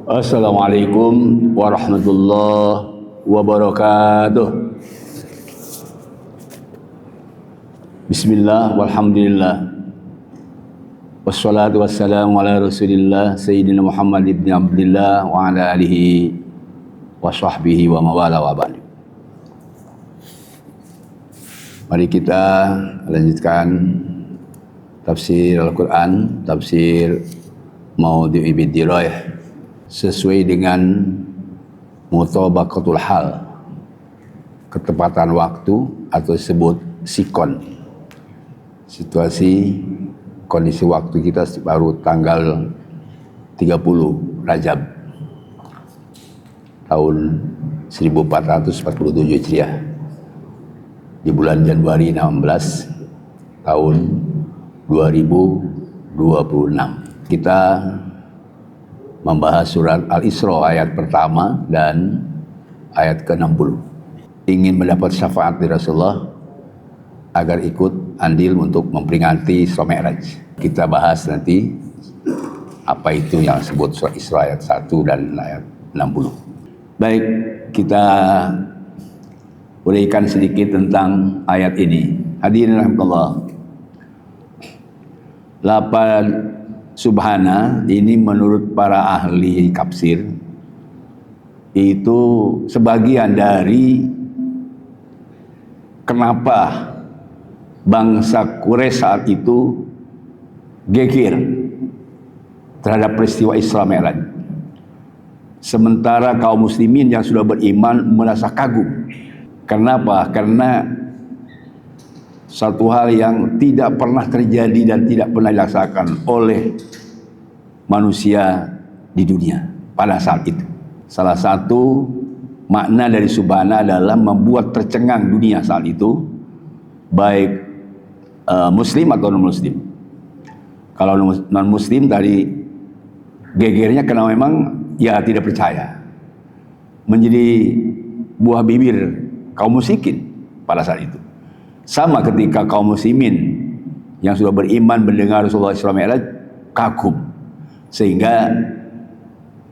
Assalamualaikum warahmatullahi wabarakatuh. Bismillah walhamdulillah. Wassalatu wassalamu ala Rasulillah Sayyidina Muhammad ibn Abdullah wa ala alihi wa sahbihi wa mawala wa ba'du. Mari kita lanjutkan tafsir Al-Quran, tafsir Maudhu'i Biddirayah sesuai dengan mutabaqatul hal, ketepatan waktu atau disebut sikon, situasi kondisi waktu kita baru tanggal 30 Rajab tahun 1447 Hijriah di bulan Januari 16 tahun 2026. Kita membahas surat Al-Isra ayat pertama dan ayat ke-60. Ingin mendapat syafaat dari Rasulullah agar ikut andil untuk memperingati Isra Mi'raj. Kita bahas nanti apa itu yang disebut surat Isra ayat 1 dan ayat 60. Baik, kita uraikan sedikit tentang ayat ini. Hadirin rahmatullah. Lapan subhana ini menurut para ahli tafsir itu sebagian dari kenapa bangsa Quraisy saat itu geger terhadap peristiwa Isra Mi'raj, sementara kaum muslimin yang sudah beriman merasa kagum. Kenapa? Karena satu hal yang tidak pernah terjadi dan tidak pernah dilaksanakan oleh manusia di dunia pada saat itu. Salah satu makna dari subhana adalah membuat tercengang dunia saat itu, baik muslim atau non muslim. Kalau non muslim tadi gegernya karena memang ya tidak percaya, menjadi buah bibir kaum musyrikin pada saat itu. Sama ketika kaum muslimin yang sudah beriman mendengar Rasulullah Isra Mi'raj kagum, sehingga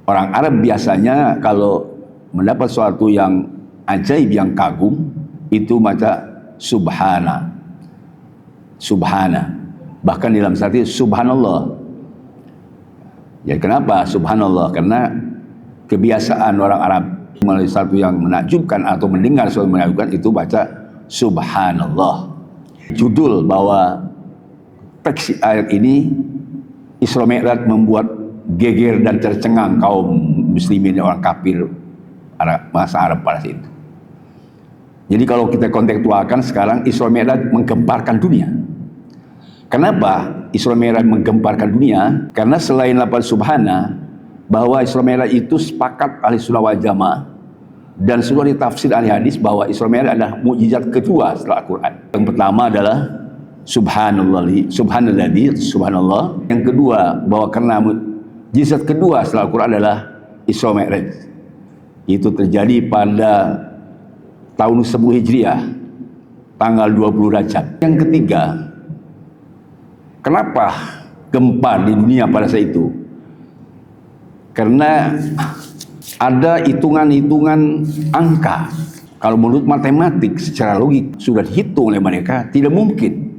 orang Arab biasanya kalau mendapat sesuatu yang ajaib, yang kagum, itu baca subhana, subhana. Bahkan dalam satu subhanallah. Ya, kenapa subhanallah? Karena kebiasaan orang Arab melalui satu yang menakjubkan atau mendengar sesuatu yang menakjubkan itu baca subhanallah. Judul bahwa teks ayat ini Isra Mi'raj membuat geger dan tercengang kaum muslimin, orang kafir masa Arab pada saat itu. Jadi kalau kita kontekstualkan sekarang, Isra Mi'raj menggemparkan dunia. Kenapa Isra Mi'raj menggemparkan dunia? Karena selain lapan subhana, bahwa Isra Mi'raj itu sepakat ahli sunnah wal jamaah dan seluruh tafsir ahli hadis bahwa Isra Mi'raj adalah mukjizat kedua setelah Al-Quran. Yang pertama adalah subhanalladzi, subhanallah. Yang kedua, bahwa karena mukjizat kedua setelah Al-Quran adalah Isra Mi'raj. Itu terjadi pada tahun 10 Hijriah, tanggal 20 Rajab. Yang ketiga, kenapa gempa di dunia pada saat itu? Karena ada hitungan-hitungan angka. Kalau menurut matematik secara logik sudah dihitung oleh mereka, tidak mungkin.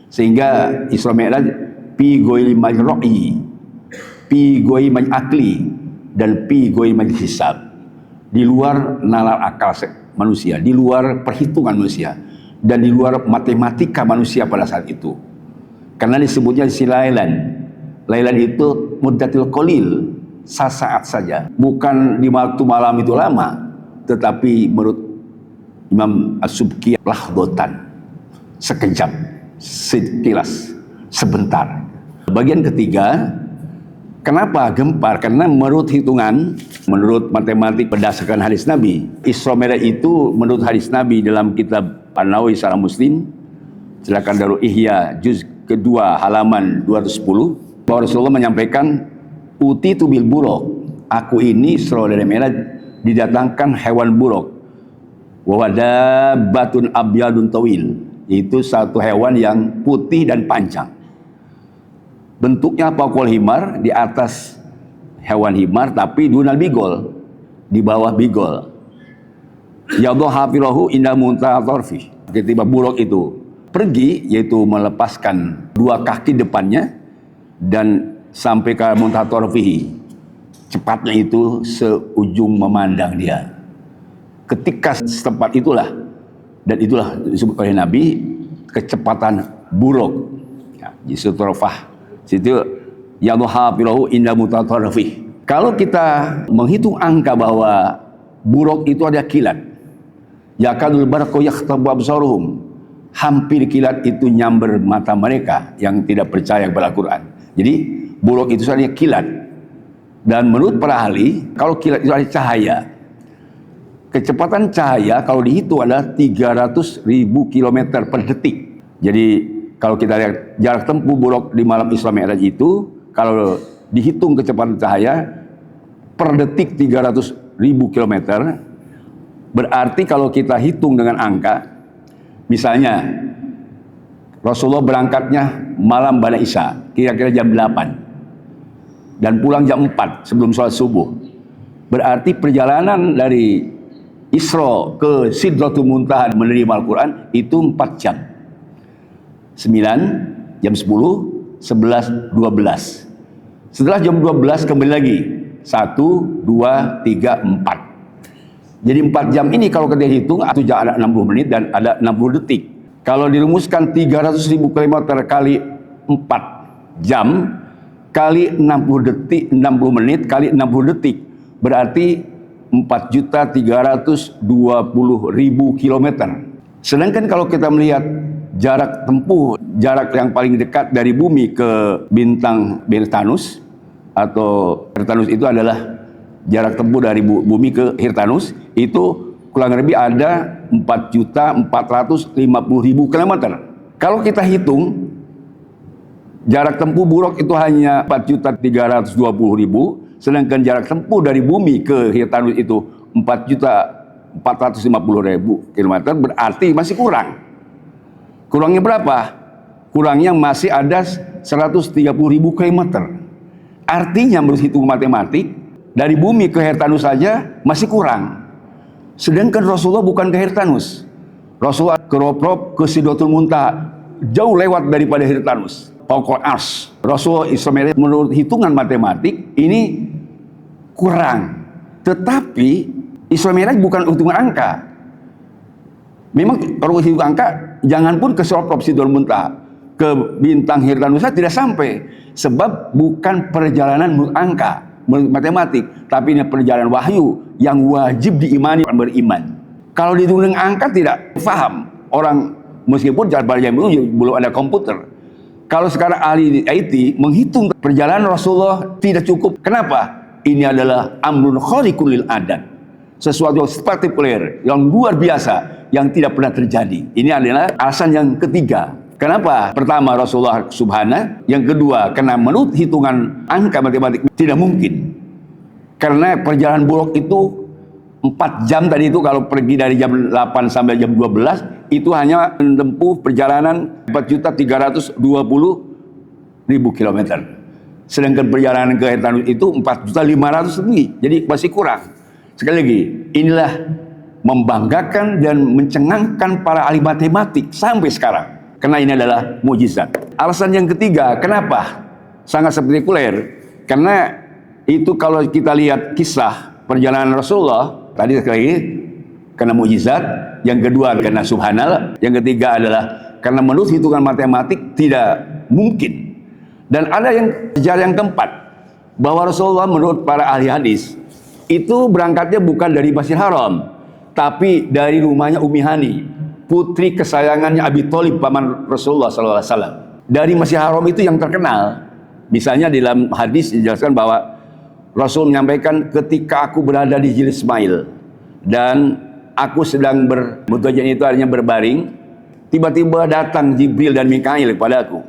Sehingga Isra Mi'raj pi goil majra'i, pi goil maj'akli, dan pi goil majhisab. Di luar nalar akal manusia, di luar perhitungan manusia, dan di luar matematika manusia pada saat itu. Karena disebutnya silailan. Lailan itu muddatil qalil, sesaat saja, bukan di waktu malam itu lama, tetapi menurut Imam As-Subki lahdotan, sekejap, sekilas, sebentar. Bagian ketiga, kenapa gempar? Karena menurut hitungan, menurut matematik berdasarkan hadis Nabi, Isra Mi'raj itu menurut hadis Nabi dalam kitab An-Nawawi Syarah Muslim, silakan Darul Ihya juz kedua halaman 210, bahwa Rasulullah menyampaikan uti tu bil buruk, aku ini Isra dan Mi'raj didatangkan hewan buruk, wa batun abyadun tawil, itu satu hewan yang putih dan panjang. Bentuknya apa? Kol himar, di atas hewan himar tapi dunal bigol, di bawah bigol. Yadha hafilahu inda muntaha tarfi. Ketika buruk itu pergi, yaitu melepaskan dua kaki depannya dan sampai ke muntaha tarfihi, cepatnya itu seujung memandang dia. Ketika setempat itulah, dan itulah disebut oleh Nabi kecepatan buruk. Di sutrafah situ yadha hafilahu inda muntaha tarfihi. Kalau kita menghitung angka bahwa buruk itu ada kilat, yakadul barqu yakhtabu absaruhum, hampir kilat itu nyamber mata mereka yang tidak percaya kepada Al-Quran. Jadi buruk itu sebenarnya kilat. Dan menurut para ahli, kalau kilat itu ada cahaya, kecepatan cahaya kalau dihitung adalah 300.000 km per detik. Jadi kalau kita lihat jarak tempuh buruk di malam Isra Mi'raj itu, kalau dihitung kecepatan cahaya per detik 300.000 km, berarti kalau kita hitung dengan angka, misalnya Rasulullah berangkatnya malam pada Isya, kira-kira jam 8, dan pulang jam 4 sebelum sholat subuh. Berarti perjalanan dari Isra ke Sidratul Muntaha menerima Al-Quran itu 4 jam. 9, jam 10, 11, 12. Setelah jam 12 kembali lagi. 1, 2, 3, 4. Jadi 4 jam ini kalau kita hitung itu ada 60 menit dan ada 60 detik. Kalau dirumuskan 300.000 km kali 4 jam kali 60 detik, 60 menit kali 60 detik, berarti 4.320.000 km. Sedangkan kalau kita melihat jarak tempuh, jarak yang paling dekat dari bumi ke bintang Hirtanus, atau Hirtanus itu adalah jarak tempuh dari bumi ke Hirtanus, itu kurang lebih ada 4.450.000 km. Kalau kita hitung jarak tempuh buruk itu hanya 4.320.000, sedangkan jarak tempuh dari bumi ke Hirtanus itu 4.450.000 km, berarti masih kurang. Kurangnya berapa? Kurangnya masih ada 130.000 km. Artinya menurut hitung matematik, dari bumi ke Hirtanus saja masih kurang. Sedangkan Rasulullah bukan ke Hirtanus. Rasulullah ke Rob ke Sidratul Muntaha, jauh lewat daripada Hirtanus. Fauqal Arsy. Rasulullah Isra Mi'raj menurut hitungan matematik ini kurang. Tetapi Isra Mi'raj bukan hitungan angka. Memang kalau hitung angka, jangan pun ke Sidratul Muntaha, ke bintang Hirtanus tidak sampai. Sebab bukan perjalanan menurut angka, menurut matematik, tapi ini perjalanan wahyu yang wajib diimani orang beriman. Kalau dihitung dengan angka tidak paham orang, meskipun pada zaman itu belum ada komputer. Kalau sekarang ahli IT menghitung perjalanan Rasulullah tidak cukup. Kenapa? Ini adalah amrun khariqun lil adat, sesuatu yang spektakuler, yang luar biasa, yang tidak pernah terjadi. Ini adalah alasan yang ketiga. Kenapa? Pertama, Rasulullah subhana. Yang kedua, karena menurut hitungan angka matematik tidak mungkin. Karena perjalanan buruk itu 4 jam tadi itu, kalau pergi dari jam 8 sampai jam 12, itu hanya menempuh perjalanan 4.320.000 km. Sedangkan perjalanan ke Hirtanus itu 4.500.000 lebih. Jadi masih kurang. Sekali lagi, inilah membanggakan dan mencengangkan para ahli matematik sampai sekarang. Karena ini adalah mukjizat. Alasan yang ketiga, kenapa sangat spektakuler? Karena itu kalau kita lihat kisah perjalanan Rasulullah, tadi sekali lagi, karena mukjizat. Yang kedua, karena subhanallah. Yang ketiga adalah karena menurut hitungan matematik tidak mungkin. Dan ada yang keempat, bahwa Rasulullah menurut para ahli hadis itu berangkatnya bukan dari Masjidil Haram, tapi dari rumahnya Ummi Hani, putri kesayangannya Abi Thalib, paman Rasulullah SAW. Dari Masjidil Haram itu yang terkenal. Misalnya di dalam hadis dijelaskan bahwa Rasul menyampaikan, ketika aku berada di Hijr Ismail dan aku sedang bermutajan itu artinya berbaring, tiba-tiba datang Jibril dan Mikail kepada aku.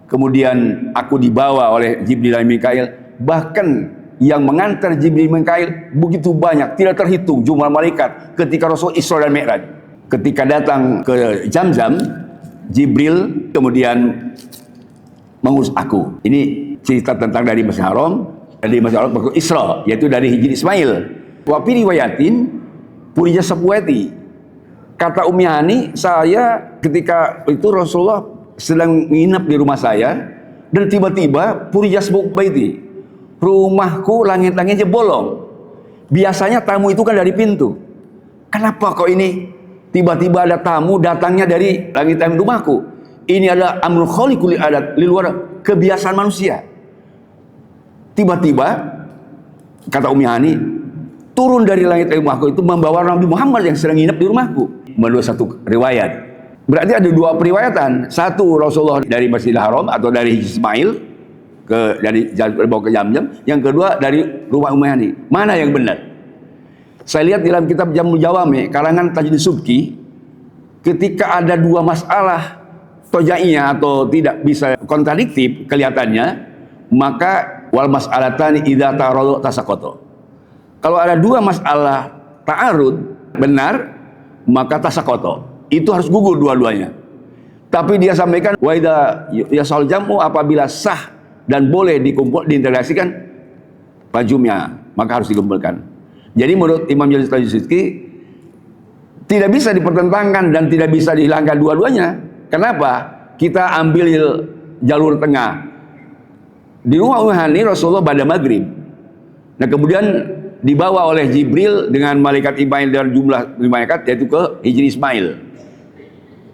Kemudian aku dibawa oleh Jibril dan Mikail, bahkan yang mengantar Jibril dan Mikail begitu banyak, tidak terhitung jumlah malaikat ketika Rasul Isra dan Mi'raj. Ketika datang ke Zamzam, Jibril kemudian mengurus aku. Ini cerita tentang dari Masjidil Haram. Dari Masjidil Haram ke Isra, yaitu dari Hijri Ismail. Wa fi riwayatin purija sapuati. Kata Ummi Hani, saya ketika itu Rasulullah sedang nginep di rumah saya dan tiba-tiba purija sapuati. Rumahku langit-langitnya bolong. Biasanya tamu itu kan dari pintu. Kenapa kok ini tiba-tiba ada tamu datangnya dari langit-langit rumahku? Ini adalah amrul khaliqul adat, di luar kebiasaan manusia. Tiba-tiba kata Ummi Hani, turun dari langit rumahku itu membawa Nabi Muhammad yang sedang nginep di rumahku. Menurut satu riwayat. Berarti ada dua periwayatan. Satu Rasulullah dari Masjidil Haram atau dari Ismail dari bawa ke Jamjam. Yang kedua dari rumah Ummi Hani. Mana yang benar? Saya lihat dalam kitab Jamul Jawami karangan Tajuddin Subki, ketika ada dua masalah tojaiyah atau tidak bisa kontradiktif kelihatannya, maka wal mas'alatani idza ta'aradu tasaqata. Kalau ada dua masalah ta'arud benar, maka tasaqata. Itu harus gugur dua-duanya. Tapi dia sampaikan wa idza yasal jam'u, apabila sah dan boleh dikumpul diintegrasikan fajumnya, maka harus dikumpulkan. Jadi menurut Imam Jalil Tajuddin tidak bisa dipertentangkan dan tidak bisa dihilangkan dua-duanya. Kenapa? Kita ambil jalur tengah. Di rumah Ummi Hani Rasulullah pada maghrib. Nah kemudian dibawa oleh Jibril dengan malaikat Ismail dan jumlah malaikat, yaitu ke Hijri Ismail.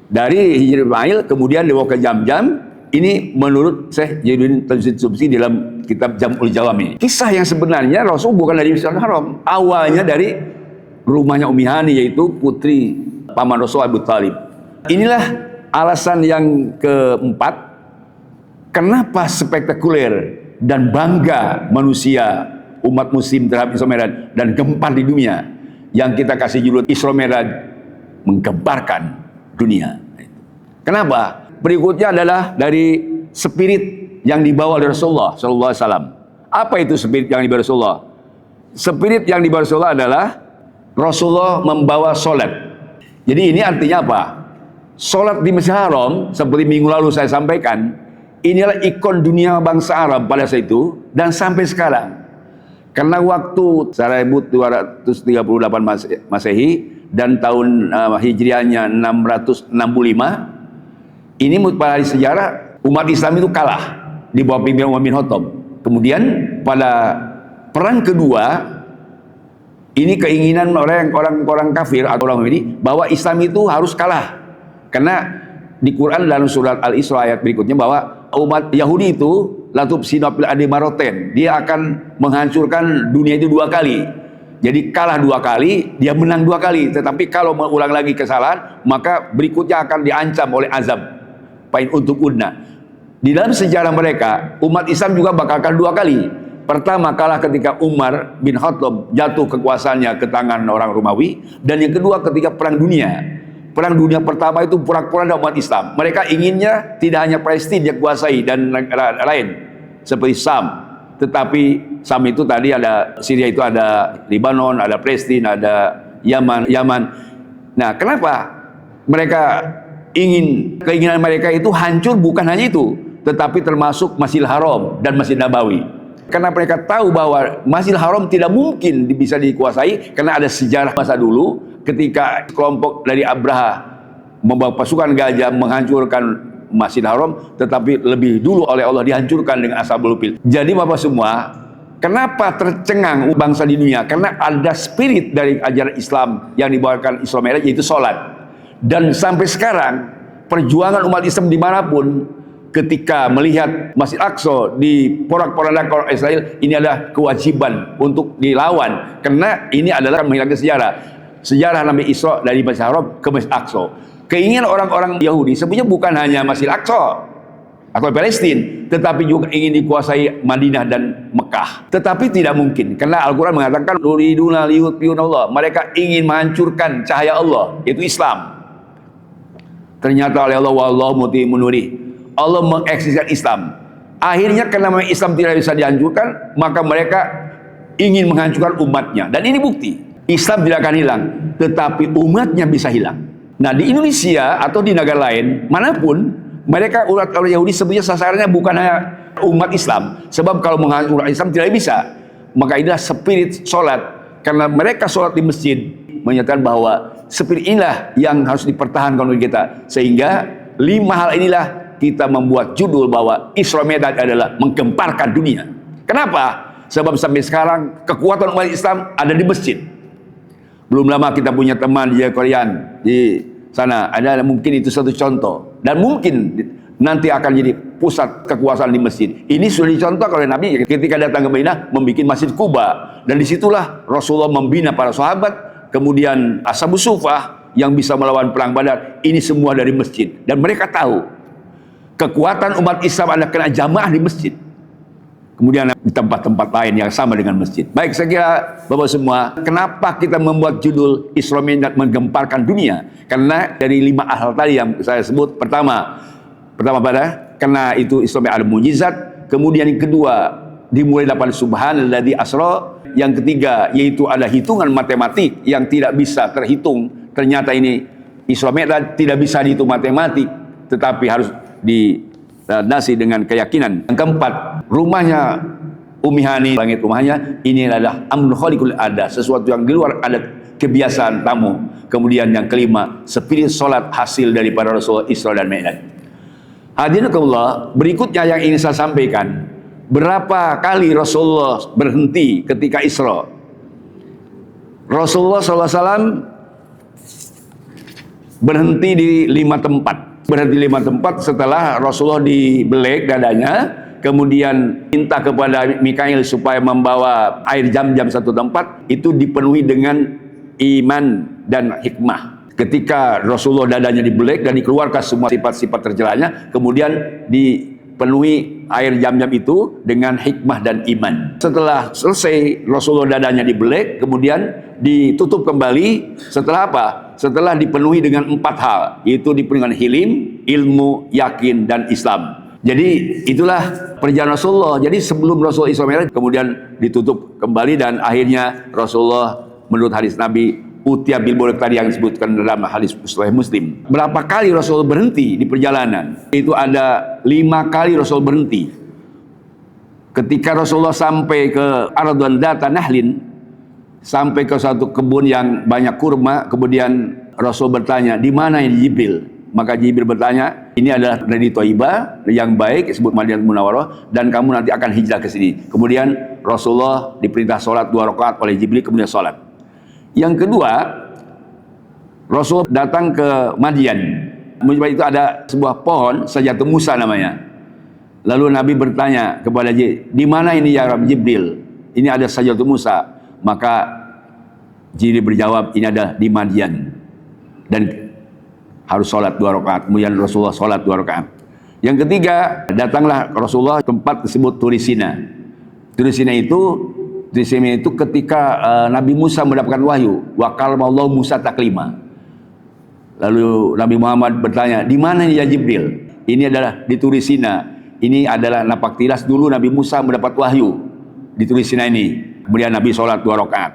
Dari Hijri Ismail kemudian dibawa ke Jamjam. Ini menurut Syekh Jainuddin Tajuddin Subki dalam kitab Jamul Jawami. Kisah yang sebenarnya Rasul bukan dari Masjidil Haram. Awalnya dari rumahnya Ummi Hani, yaitu putri paman Rasul Abu Thalib. Inilah alasan yang keempat, kenapa spektakuler dan bangga manusia umat muslim terhadap Isra Mi'raj dan gempar di dunia, yang kita kasih judul Isra Mi'raj menggemparkan dunia. Kenapa? Berikutnya adalah dari spirit yang dibawa oleh Rasulullah sallallahu alaihi wasallam. Apa itu spirit yang dibawa Rasulullah? Spirit yang dibawa Rasulullah adalah Rasulullah membawa solat. Jadi ini artinya apa? Solat di Masjidil Haram, seperti minggu lalu saya sampaikan, inilah ikon dunia bangsa Arab pada saat itu dan sampai sekarang. Karena waktu 1238 Masehi dan tahun Hijriahnya 665, ini pada hari sejarah umat Islam itu kalah di bawah pimpinan Umar bin Khattab. Kemudian pada perang kedua, ini keinginan orang kafir atau orang ini bahwa Islam itu harus kalah. Karena di Quran dalam surat Al-Isra ayat berikutnya bahwa umat Yahudi itu latub sinopil ademaroten, dia akan menghancurkan dunia itu dua kali. Jadi kalah dua kali, dia menang dua kali. Tetapi kalau mengulang lagi kesalahan, maka berikutnya akan diancam oleh azab. Pain untuk unna. Di dalam sejarah mereka, umat Islam juga bakal kalah dua kali. Pertama kalah ketika Umar bin Khattab jatuh kekuasaannya ke tangan orang Romawi, dan yang kedua ketika perang dunia. Perang dunia pertama itu porak-poranda umat Islam. Mereka inginnya tidak hanya Palestina yang kuasai dan lain seperti Sam, tetapi Sam itu tadi ada Syria, itu ada Lebanon, ada Palestina, ada Yaman. Nah, kenapa mereka keinginan mereka itu hancur? Bukan hanya itu, tetapi termasuk Masjidil Haram dan Masjid Nabawi. Karena mereka tahu bahwa Masjidil Haram tidak mungkin bisa dikuasai, karena ada sejarah masa dulu ketika kelompok dari Abraha membawa pasukan gajah menghancurkan Masjidil Haram, tetapi lebih dulu oleh Allah dihancurkan dengan Ashabul Fil. Jadi Bapak semua, kenapa tercengang bangsa di dunia? Karena ada spirit dari ajaran Islam yang dibawakan Isra Mi'raj, yaitu sholat. Dan sampai sekarang perjuangan umat Islam dimanapun, ketika melihat Masjid Aqsa di porak-porandakan Israel, ini adalah kewajiban untuk dilawan, karena ini adalah menghilangkan sejarah Nabi Isra dari Masjid Haram ke Masjid Aqsa. Keinginan orang-orang Yahudi sebenarnya bukan hanya Masjid Aqsa atau Palestina, tetapi juga ingin dikuasai Madinah dan Mekah. Tetapi tidak mungkin, karena Al-Quran mengatakan yuriduna liyutfi'unallah, mereka ingin menghancurkan cahaya Allah, yaitu Islam. Ternyata oleh Allah, wallahu mutimmu nurih, Allah mengeksiskan Islam. Akhirnya karena Islam tidak bisa dihancurkan, maka mereka ingin menghancurkan umatnya. Dan ini bukti, Islam tidak akan hilang, tetapi umatnya bisa hilang. Nah, di Indonesia atau di negara lain manapun, mereka umat Yahudi sebenarnya sasarannya bukan hanya umat Islam. Sebab kalau menghalangi umat Islam tidak bisa. Maka inilah spirit sholat. Karena mereka sholat di masjid menyatakan bahwa spirit inilah yang harus dipertahankan oleh kita. Sehingga 5 hal inilah kita membuat judul bahwa Isra Mi'raj adalah menggemparkan dunia. Kenapa? Sebab sampai sekarang kekuatan umat Islam ada di masjid. Belum lama kita punya teman di Korean di sana, ada mungkin itu satu contoh, dan mungkin nanti akan jadi pusat kekuasaan di masjid. Ini sudah dicontoh oleh Nabi ketika datang ke Madinah membuat Masjid Quba, dan disitulah Rasulullah membina para sahabat, kemudian Ashabus Suffah yang bisa melawan perang Badar. Ini semua dari masjid, dan mereka tahu kekuatan umat Islam ada kena jamaah di masjid. Kemudian di tempat-tempat lain yang sama dengan masjid. Baik, saya kira Bapak semua, kenapa kita membuat judul Isra Mi'raj menggemparkan dunia? Karena dari 5 hal tadi yang saya sebut. Pertama pada karena itu Isra Mi'raj ada mujizat. Kemudian yang kedua, dimulai dari subhanalladzi asra. Yang ketiga, yaitu ada hitungan matematik yang tidak bisa terhitung. Ternyata ini Isra Mi'raj tidak bisa dihitung matematik, tetapi harus dilandasi dengan keyakinan. Yang keempat, rumahnya Ummi Hani, langit rumahnya, ini adalah amrun khaliqul ada, sesuatu yang di luar ada kebiasaan tamu. Kemudian yang kelima, spirit sholat hasil daripada Rasulullah Isra dan Mi'raj. Hadirin Allah, berikutnya yang ingin saya sampaikan, berapa kali Rasulullah berhenti ketika Isra? Rasulullah SAW berhenti di 5 tempat. Berhenti 5 tempat setelah Rasulullah dibelek dadanya, kemudian minta kepada Mikail supaya membawa air Zam-Zam satu tempat, itu dipenuhi dengan iman dan hikmah. Ketika Rasulullah dadanya dibelek dan dikeluarkan semua sifat-sifat tercelanya, kemudian dipenuhi air Zam-Zam itu dengan hikmah dan iman. Setelah selesai Rasulullah dadanya dibelek, kemudian ditutup kembali. Setelah apa? Setelah dipenuhi dengan 4 hal, yaitu dipenuhi dengan hilim, ilmu, yakin, dan Islam. Jadi itulah perjalanan Rasulullah. Jadi sebelum Rasulullah Isra Mi'raj kemudian ditutup kembali, dan akhirnya Rasulullah menurut hadis Nabi utiya bil buraq tadi yang disebutkan dalam hadis Sahih Muslim. Berapa kali Rasul berhenti di perjalanan? Itu ada 5 kali Rasul berhenti. Ketika Rasulullah sampai ke Ardhan Dzata Nahlin, sampai ke suatu kebun yang banyak kurma, kemudian Rasul bertanya, di mana ini Jibril? Maka Jibril bertanya, ini adalah dari Thaibah yang baik, disebut Madinah Munawwarah, dan kamu nanti akan hijrah ke sini. Kemudian Rasulullah diperintah sholat 2 rakaat oleh Jibril, kemudian sholat. Yang kedua, Rasul datang ke Madian. Itu ada sebuah pohon, Sajdatun Musa namanya. Lalu Nabi bertanya kepada Jibril, di mana ini ya Rabb Jibril? Ini ada Sajdatun Musa. Maka Jibril berjawab, ini ada di Madian, dan harus sholat 2 rakaat. Kemudian Rasulullah sholat 2 rakaat. Yang ketiga, datanglah Rasulullah tempat disebut Turisina. Turisina itu ketika Nabi Musa mendapatkan wahyu, wa kalamallahu Musa taklima. Lalu Nabi Muhammad bertanya, di mana ya Jibril? Ini adalah di Turisina. Ini adalah napak tilas dulu Nabi Musa mendapat wahyu di Turisina ini. Kemudian Nabi sholat 2 rakaat.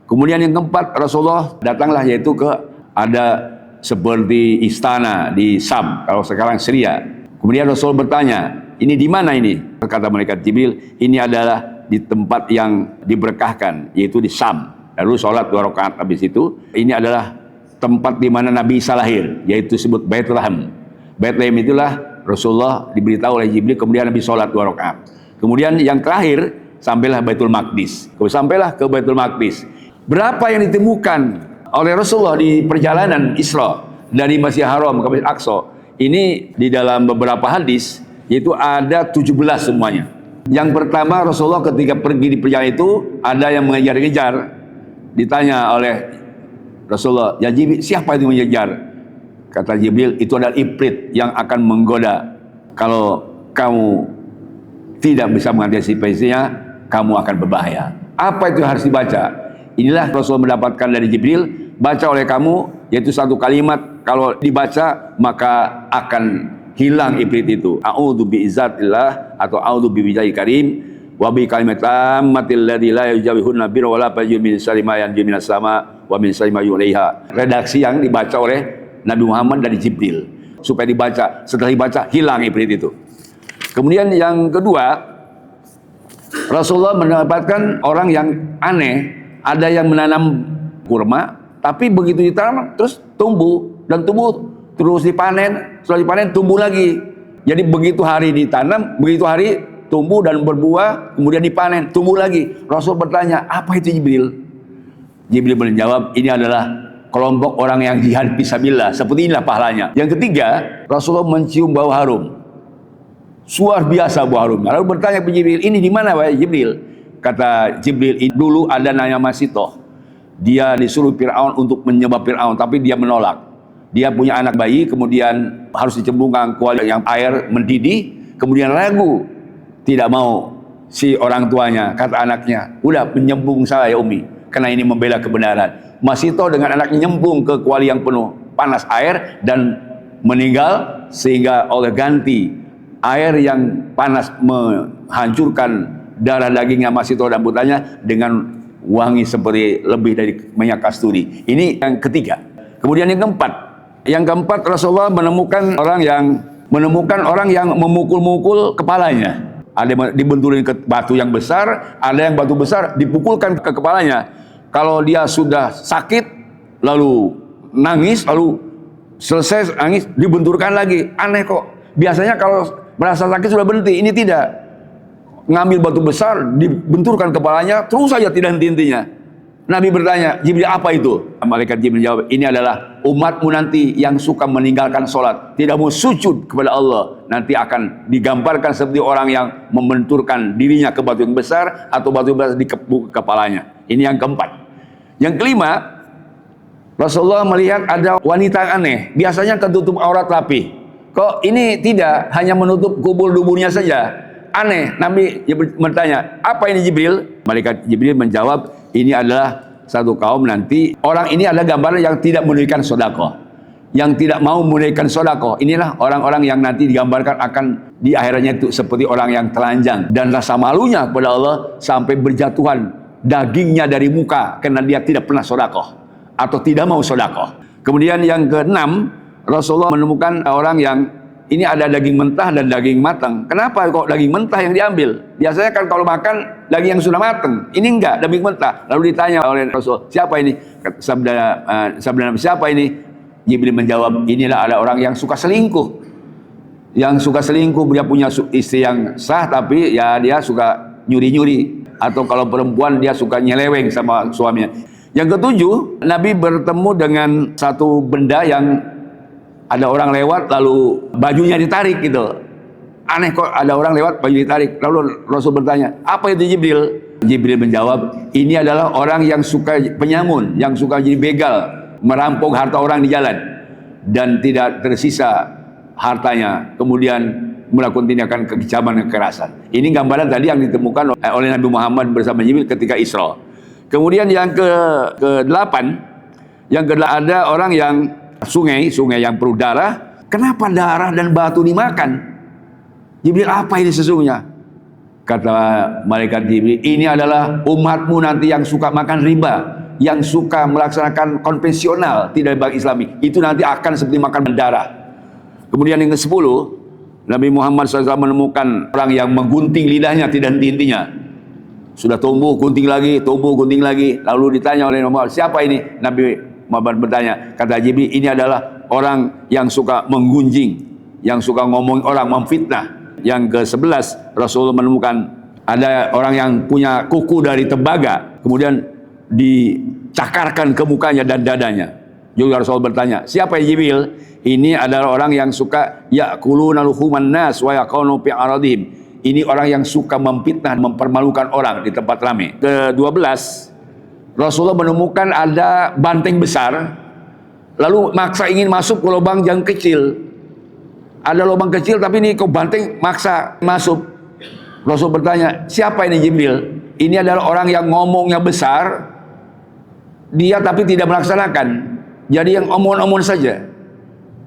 Kemudian yang keempat, Rasulullah datanglah yaitu ke ada seperti istana di Sam, kalau sekarang Syria. Kemudian Rasul bertanya, ini di mana ini? Kata malaikat Jibril, ini adalah di tempat yang diberkahkan, yaitu di Sam. Lalu sholat 2 rakaat. Habis itu, ini adalah tempat di mana Nabi Isa lahir, yaitu disebut Bethlehem. Bethlehem itulah Rasulullah diberitahu oleh Jibril, kemudian Nabi sholat 2 rakaat. Kemudian yang terakhir, sampailah Baitul Maqdis. Sampailah ke Baitul Maqdis. Berapa yang ditemukan oleh Rasulullah di perjalanan Isra dari Masjidil Haram ke Masjidil Aqsa? Ini di dalam beberapa hadis, yaitu ada 17 semuanya. Yang pertama, Rasulullah ketika pergi di perjalanan itu, ada yang mengejar-ngejar. Ditanya oleh Rasulullah, ya Jibril, siapa itu mengejar? Kata Jibril, itu adalah Ifrit yang akan menggoda. Kalau kamu tidak bisa mengantisipasinya, kamu akan berbahaya. Apa itu harus dibaca? Inilah Rasul mendapatkan dari Jibril, baca oleh kamu, yaitu satu kalimat, kalau dibaca maka akan hilang Ifrit itu. A'udzu biizzatillah atau a'udzu biwajhil karim wa bi kalimatammatil ladzi la yujawihun nabir wa la fajr min syarri ma yanju minas sama wa min syarri ma yu'laiha. Redaksi yang dibaca oleh Nabi Muhammad dari Jibril supaya dibaca, setelah dibaca hilang Ifrit itu. Kemudian yang kedua, Rasulullah mendapatkan orang yang aneh. Ada yang menanam kurma, tapi begitu ditanam terus tumbuh dan tumbuh, terus dipanen, setelah dipanen tumbuh lagi. Jadi begitu hari ditanam, begitu hari tumbuh dan berbuah, kemudian dipanen, tumbuh lagi. Rasul bertanya, apa itu Jibril? Jibril menjawab, ini adalah kelompok orang yang jihad fisabilillah. Seperti inilah pahalanya. Yang ketiga, Rasulullah mencium bau harum. Luar biasa bau harum. Lalu bertanya ke Jibril, ini di mana wahai Jibril? Kata Jibril, dulu ada namanya Masitoh. Dia disuruh Fir'aun untuk menyembah Fir'aun, tapi dia menolak. Dia punya anak bayi, kemudian harus dicemplungkan kuali yang air mendidih, kemudian ragu, tidak mau si orang tuanya. Kata anaknya, udah menyembung saya ya Umi, karena ini membela kebenaran. Masitoh dengan anaknya nyembung ke kuali yang penuh panas air dan meninggal, sehingga oleh ganti air yang panas menghancurkan darah dagingnya Masitoh dan putranya dengan wangi seperti lebih dari minyak kasturi. Ini yang ketiga. Kemudian yang keempat Rasulullah menemukan orang yang memukul-mukul kepalanya. Ada yang dibenturin ke batu yang besar, ada yang batu besar dipukulkan ke kepalanya. Kalau dia sudah sakit, lalu nangis, lalu selesai nangis, dibenturkan lagi. Aneh kok. Biasanya kalau merasa sakit sudah berhenti, ini tidak. Ngambil batu besar, dibenturkan kepalanya, terus saja tidak henti-hentinya. Nabi bertanya, Jibril, apa itu? Malaikat Jibril jawab, ini adalah umatmu nanti yang suka meninggalkan sholat, tidak mau sujud kepada Allah. Nanti akan digambarkan seperti orang yang membenturkan dirinya ke batu yang besar, atau batu besar dikepuk kepalanya. Ini yang keempat. Yang kelima, Rasulullah melihat ada wanita aneh, biasanya ketutup aurat rapi. Kok ini tidak, hanya menutup kubur-duburnya saja. Aneh. Nabi bertanya, apa ini Jibril? Malaikat Jibril menjawab, ini adalah satu kaum nanti. Orang ini adalah gambaran yang tidak menunaikan sedekah, yang tidak mau menunaikan sedekah. Inilah orang-orang yang nanti digambarkan akan di akhirnya itu seperti orang yang telanjang dan rasa malunya kepada Allah sampai berjatuhan dagingnya dari muka karena dia tidak pernah sedekah atau tidak mau sedekah. Kemudian yang keenam, Rasulullah menemukan orang yang ini ada daging mentah dan daging matang. Kenapa kok daging mentah yang diambil? Biasanya kan kalau makan daging yang sudah matang. Ini enggak, daging mentah. Lalu ditanya oleh Rasul, siapa ini? Sabda Nabi, siapa ini? Jibril menjawab, inilah ada orang yang suka selingkuh. Yang suka selingkuh, dia punya istri yang sah, tapi ya dia suka nyuri-nyuri. Atau kalau perempuan dia suka nyeleweng sama suaminya. Yang ketujuh, Nabi bertemu dengan satu benda yang ada orang lewat lalu bajunya ditarik gitu. Aneh kok ada orang lewat baju ditarik. Lalu Rasul bertanya, apa itu Jibril? Jibril menjawab, ini adalah orang yang suka penyamun, yang suka jadi begal, merampok harta orang di jalan dan tidak tersisa hartanya, kemudian melakukan tindakan kekejaman dan kekerasan. Ini gambaran tadi yang ditemukan oleh Nabi Muhammad bersama Jibril ketika Isra. Kemudian yang ke-8, ada orang yang sungai yang perlu darah. Kenapa darah dan batu dimakan? Jibril, apa ini sesungguhnya? Kata malaikat Jibril, ini adalah umatmu nanti yang suka makan riba, yang suka melaksanakan konvensional, tidak bagi Islami. Itu nanti akan seperti makan darah. Kemudian yang ke-10, Nabi Muhammad SAW menemukan orang yang menggunting lidahnya tidak henti-hentinya. Sudah tumbuh, gunting lagi. Lalu ditanya oleh Muhammad, siapa ini? Nabi Muhammad bertanya, kata Jibril, ini adalah orang yang suka menggunjing, yang suka ngomong orang, memfitnah. Yang ke-11, Rasulullah menemukan ada orang yang punya kuku dari tembaga, kemudian dicakarkan ke mukanya dan dadanya. Juga Rasulullah bertanya, siapa Jibril? Ini adalah orang yang suka ya'kuluna luhuman nas wa yaqunu fi aradihim. Ini orang yang suka memfitnah, mempermalukan orang di tempat ramai. Ke-12, Rasulullah menemukan ada banteng besar, lalu maksa ingin masuk ke lubang yang kecil. Ada lubang kecil, tapi ini kok banteng maksa masuk. Rasul bertanya, siapa ini Jibril? Ini adalah orang yang ngomongnya besar, dia tapi tidak melaksanakan. Jadi yang omong-omong saja.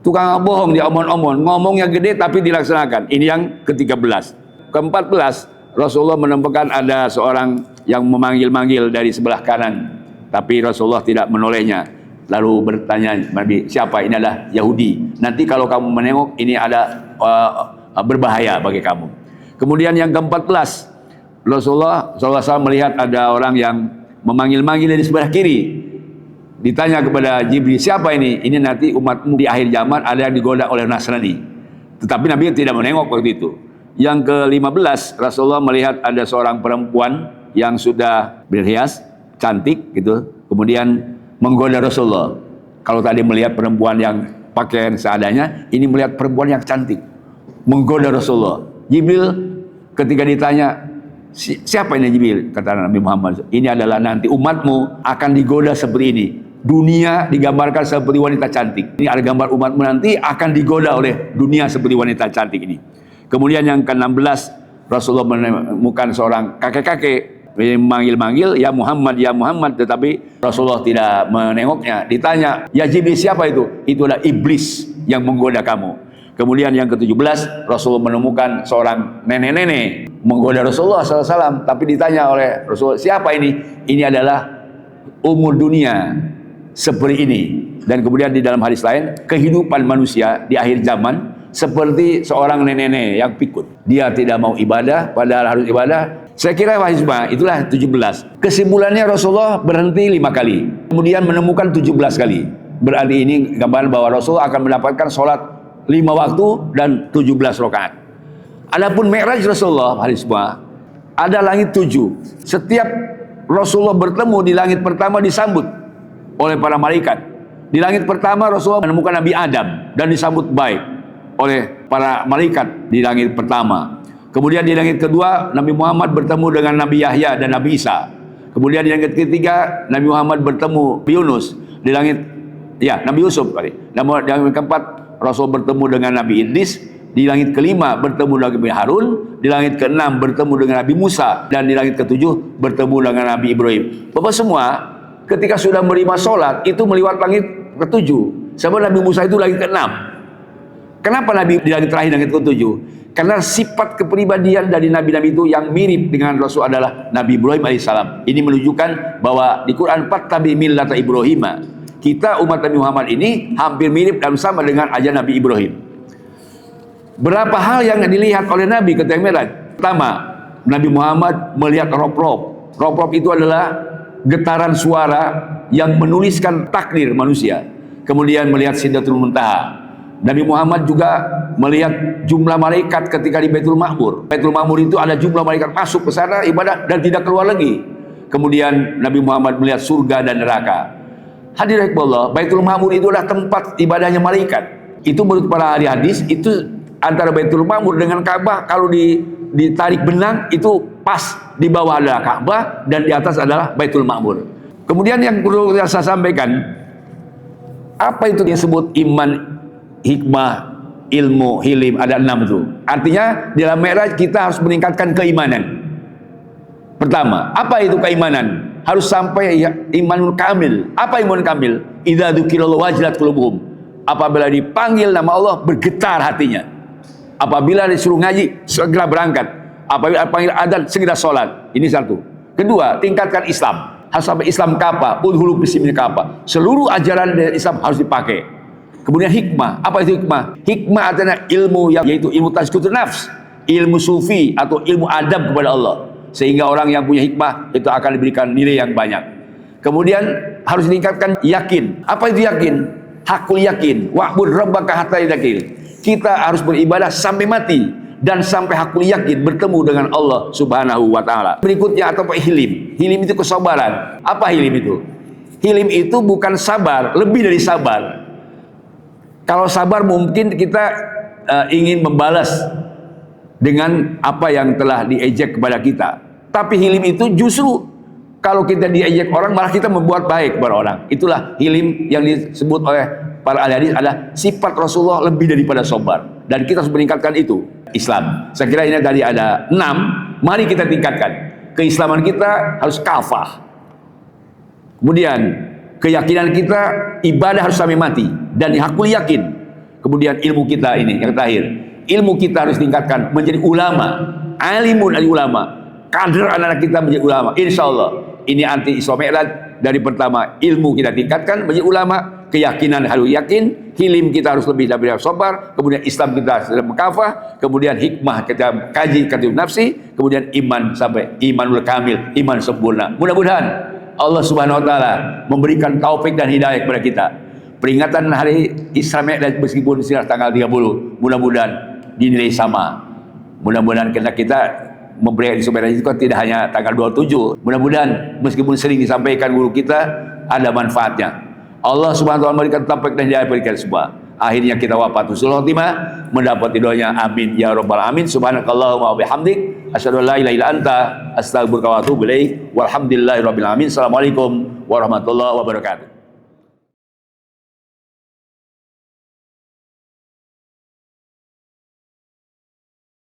Tukang bohong, dia omong-omong. Ngomongnya gede tapi dilaksanakan. Ini yang ke-13. Ke-14, Rasulullah menemukan ada seorang yang memanggil-manggil dari sebelah kanan, tapi Rasulullah tidak menolehnya. Lalu bertanya Nabi, siapa? Ini adalah Yahudi. Nanti kalau kamu menengok, ini ada berbahaya bagi kamu. Kemudian yang ke-14, Rasulullah SAW melihat ada orang yang memanggil-manggil dari sebelah kiri. Ditanya kepada Jibril, siapa ini? Ini nanti umatmu di akhir zaman ada yang digoda oleh Nasrani. Tetapi Nabi tidak menengok waktu itu. Yang ke-15, Rasulullah melihat ada seorang perempuan yang sudah berhias, cantik gitu, kemudian menggoda Rasulullah. Kalau tadi melihat perempuan yang pakaian seadanya, ini melihat perempuan yang cantik, menggoda Rasulullah. Jibril ketika ditanya, siapa ini Jibril? Kata Nabi Muhammad, ini adalah nanti umatmu akan digoda seperti ini. Dunia digambarkan seperti wanita cantik. Ini ada gambar umatmu nanti akan digoda oleh dunia seperti wanita cantik ini. Kemudian yang ke-16, Rasulullah menemukan seorang kakek-kakek memanggil-manggil, ya Muhammad, tetapi Rasulullah tidak menengoknya. Ditanya, ya Jibril, siapa itu? Itu adalah iblis yang menggoda kamu. Kemudian yang ke-17, Rasulullah menemukan seorang nenek-nenek menggoda Rasulullah SAW. Tapi ditanya oleh Rasulullah, siapa ini? Ini adalah umur dunia seperti ini. Dan kemudian di dalam hadis lain, kehidupan manusia di akhir zaman seperti seorang nenek-nenek yang pikun. Dia tidak mau ibadah, padahal harus ibadah. Saya kira itulah 17. Kesimpulannya Rasulullah berhenti 5 kali. Kemudian menemukan 17 kali. Berarti ini gambaran bahwa Rasulullah akan mendapatkan sholat 5 waktu dan 17 rakaat. Adapun Mi'raj Rasulullah, ada langit 7. Setiap Rasulullah bertemu di langit pertama disambut oleh para malaikat. Di langit pertama Rasulullah menemukan Nabi Adam dan disambut baik oleh para malaikat di langit pertama. Kemudian di langit kedua Nabi Muhammad bertemu dengan Nabi Yahya dan Nabi Isa. Kemudian di langit ketiga Nabi Muhammad bertemu Yunus. Di langit Nabi Yusuf kali. Di langit keempat Rasul bertemu dengan Nabi Idris. Di langit kelima bertemu dengan Nabi Harun. Di langit keenam bertemu dengan Nabi Musa. Dan di langit ketujuh bertemu dengan Nabi Ibrahim. Bapak semua ketika sudah menerima sholat itu melewat langit ketujuh. Sebab Nabi Musa itu langit keenam. Kenapa Nabi di langit terakhir, langit ke-7? Karena sifat kepribadian dari Nabi-Nabi itu yang mirip dengan Rasul adalah Nabi Ibrahim alaihissalam. Ini menunjukkan bahwa di Quran fattabi millata Ibrahim. Kita umat Nabi Muhammad ini hampir mirip dan sama dengan ajaran Nabi Ibrahim. Berapa hal yang dilihat oleh Nabi ketika Mi'raj? Pertama, Nabi Muhammad melihat rob-rob. Rob-rob itu adalah getaran suara yang menuliskan takdir manusia. Kemudian melihat Sidratul Muntaha. Nabi Muhammad juga melihat jumlah malaikat ketika di Baitul Ma'mur. Baitul Ma'mur itu ada jumlah malaikat masuk ke sana ibadah dan tidak keluar lagi. Kemudian Nabi Muhammad melihat surga dan neraka. Hadirin Allah, Baitul Ma'mur itu adalah tempat ibadahnya malaikat. Itu menurut para ahli hadis, itu antara Baitul Ma'mur dengan Ka'bah kalau ditarik benang itu pas di bawah adalah Ka'bah dan di atas adalah Baitul Ma'mur. Kemudian yang perlu saya sampaikan, apa itu yang disebut iman, hikmah, ilmu, hilim, ada 6 itu. Artinya dalam Mi'raj kita harus meningkatkan keimanan. Pertama, apa itu keimanan? Harus sampai imanul kamil. Apa iman kamil? Idza dzukirallahu wajilat qulubuhum. Apabila dipanggil nama Allah bergetar hatinya. Apabila disuruh ngaji segera berangkat. Apabila panggil adzan segera sholat. Ini satu. Kedua, tingkatkan Islam. Harus sampai Islam kapa, udhulu bismillah kapa. Seluruh ajaran dari Islam harus dipakai. Kemudian hikmah. Apa itu hikmah? Hikmah adalah ilmu yaitu ilmu tazkiyatun nafs, ilmu sufi atau ilmu adab kepada Allah. Sehingga orang yang punya hikmah itu akan diberikan nilai yang banyak. Kemudian harus meningkatkan yakin. Apa itu yakin? Hakul yakin. Wa'bud rabbaka hatta yaqin. Kita harus beribadah sampai mati dan sampai hakul yakin bertemu dengan Allah Subhanahu wa taala. Berikutnya atau hilim. Hilim itu kesabaran. Apa hilim itu? Hilim itu bukan sabar, lebih dari sabar. Kalau sabar mungkin kita ingin membalas dengan apa yang telah diejek kepada kita. Tapi hilim itu justru kalau kita diejek orang malah kita membuat baik kepada orang. Itulah hilim yang disebut oleh para ahli hadis adalah sifat Rasulullah lebih daripada sabar. Dan kita harus meningkatkan itu. Islam. Saya kira ini tadi ada 6. Mari kita tingkatkan. Keislaman kita harus kafah. Kemudian keyakinan kita ibadah harus sampai mati dan hakul yakin. Kemudian ilmu kita ini yang terakhir, ilmu kita harus tingkatkan menjadi ulama, alimun ali ulama, kader anak-anak kita menjadi ulama. Insya Allah ini anti Isra Mi'raj. Dari pertama ilmu kita tingkatkan menjadi ulama, keyakinan harus yakin, hilim kita harus lebih dari sabar, kemudian Islam kita mukafah, kemudian hikmah kita kaji katib nafsi, kemudian iman sampai imanul kamil, iman sempurna. Mudah-mudahan Allah Subhanahu wa taala memberikan taufik dan hidayah kepada kita. Peringatan hari Isra Mi'raj meskipun sudah tanggal 30, mudah-mudahan dinilai sama. Mudah-mudahan kita memberi Isra Mi'raj itu kan tidak hanya tanggal 27. Mudah-mudahan meskipun sering disampaikan guru kita, ada manfaatnya. Allah Subhanahu wa taala memberikan taufik dan hidayah bagi kita semua. Akhirnya kita wafat husnul khotimah, mendapat ridhonya. Amin ya rabbal alamin. Subhanakallahumma wa bihamdik, asyhadu an la ilaha illa anta, astaghfiruka wa atubu ilaik. Walhamdulillahirabbil alamin. Assalamualaikum warahmatullahi wabarakatuh.